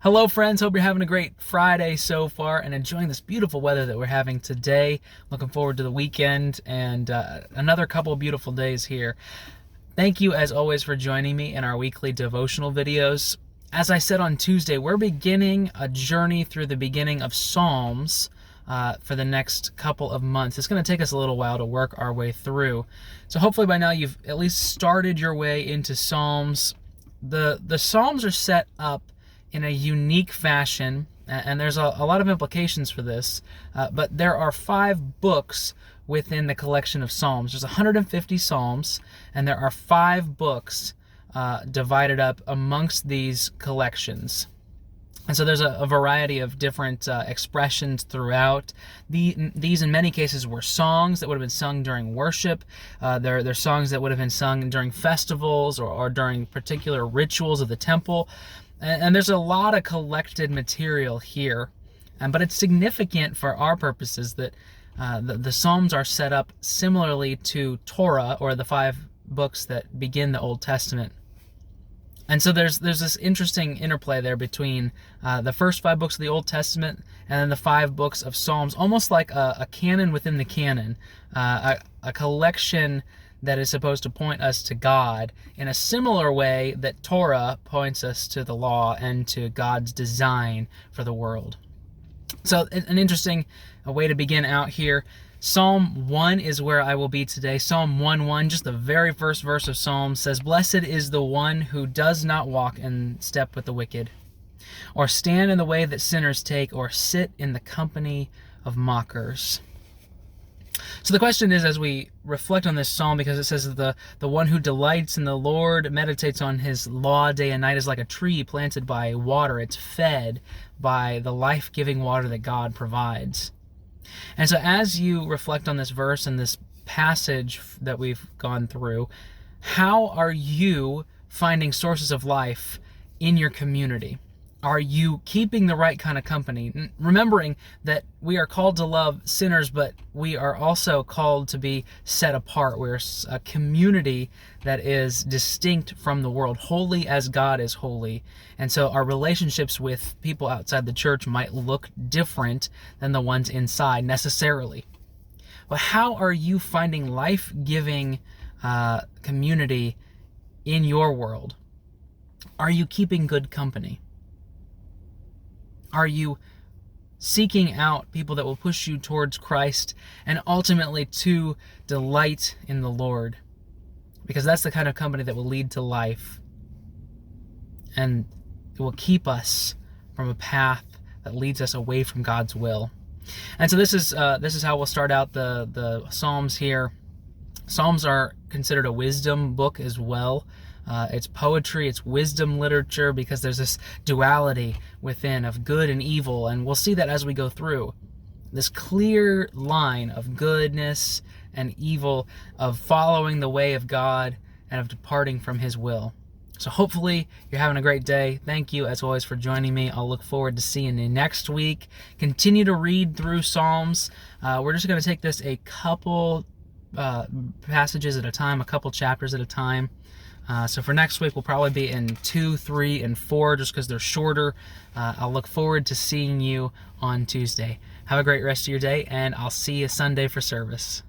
Hello friends, hope you're having a great Friday so far and enjoying this beautiful weather that we're having today. Looking forward to the weekend and another couple of beautiful days here. Thank you as always for joining me in our weekly devotional videos. As I said on Tuesday, we're beginning a journey through the beginning of Psalms for the next couple of months. It's going to take us a little while to work our way through. So hopefully by now you've at least started your way into Psalms. The Psalms are set up in a unique fashion, and there's a lot of implications for this, but there are 5 books within the collection of Psalms. There's 150 Psalms, and there are 5 books divided up amongst these collections. And so there's a variety of different expressions throughout. These in many cases were songs that would have been sung during worship. They're songs that would have been sung during festivals or during particular rituals of the temple. And there's a lot of collected material here, but it's significant for our purposes that the Psalms are set up similarly to Torah, or the 5 books that begin the Old Testament. And so there's this interesting interplay there between the first 5 books of the Old Testament and then the 5 books of Psalms, almost like a canon within the canon, a collection that is supposed to point us to God in a similar way that Torah points us to the law and to God's design for the world. So an interesting way to begin out here. Psalm 1 is where I will be today. Psalm 1:1, just the very first verse of Psalm, says, "Blessed is the one who does not walk in step with the wicked, or stand in the way that sinners take, or sit in the company of mockers." So the question is, as we reflect on this psalm, because it says that the one who delights in the Lord, meditates on his law day and night, is like a tree planted by water. It's fed by the life-giving water that God provides. And so as you reflect on this verse and this passage that we've gone through, how are you finding sources of life in your community? Are you keeping the right kind of company? Remembering that we are called to love sinners, but we are also called to be set apart. We're a community that is distinct from the world, holy as God is holy. And so our relationships with people outside the church might look different than the ones inside necessarily. But how are you finding life-giving community in your world? Are you keeping good company? Are you seeking out people that will push you towards Christ and ultimately to delight in the Lord? Because that's the kind of company that will lead to life, and it will keep us from a path that leads us away from God's will. And so this is how we'll start out the Psalms here. Psalms are considered a wisdom book as well. It's poetry, it's wisdom literature, because there's this duality within of good and evil, and we'll see that as we go through. This clear line of goodness and evil, of following the way of God and of departing from His will. So hopefully you're having a great day. Thank you as always for joining me. I'll look forward to seeing you next week. Continue to read through Psalms. We're just going to take this a couple passages at a time, a couple chapters at a time. So for next week, we'll probably be in 2, 3, and 4, just because they're shorter. I'll look forward to seeing you on Tuesday. Have a great rest of your day, and I'll see you Sunday for service.